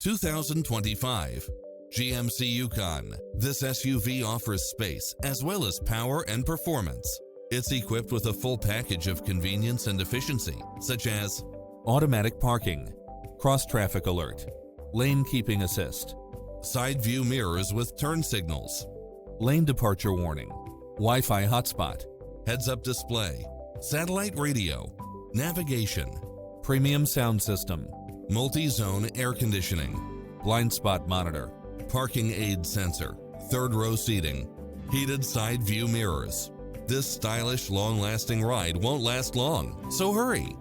2025 GMC Yukon. This SUV offers space as well as power and performance. It's equipped with a full package of convenience and efficiency, such as automatic parking, cross-traffic alert, lane keeping assist, side view mirrors with turn signals, lane departure warning, Wi-Fi hotspot, heads-up display, satellite radio, navigation, premium sound system, multi-zone air conditioning, blind spot monitor, parking aid sensor, third row seating, heated side view mirrors. This stylish, long-lasting ride won't last long, so hurry!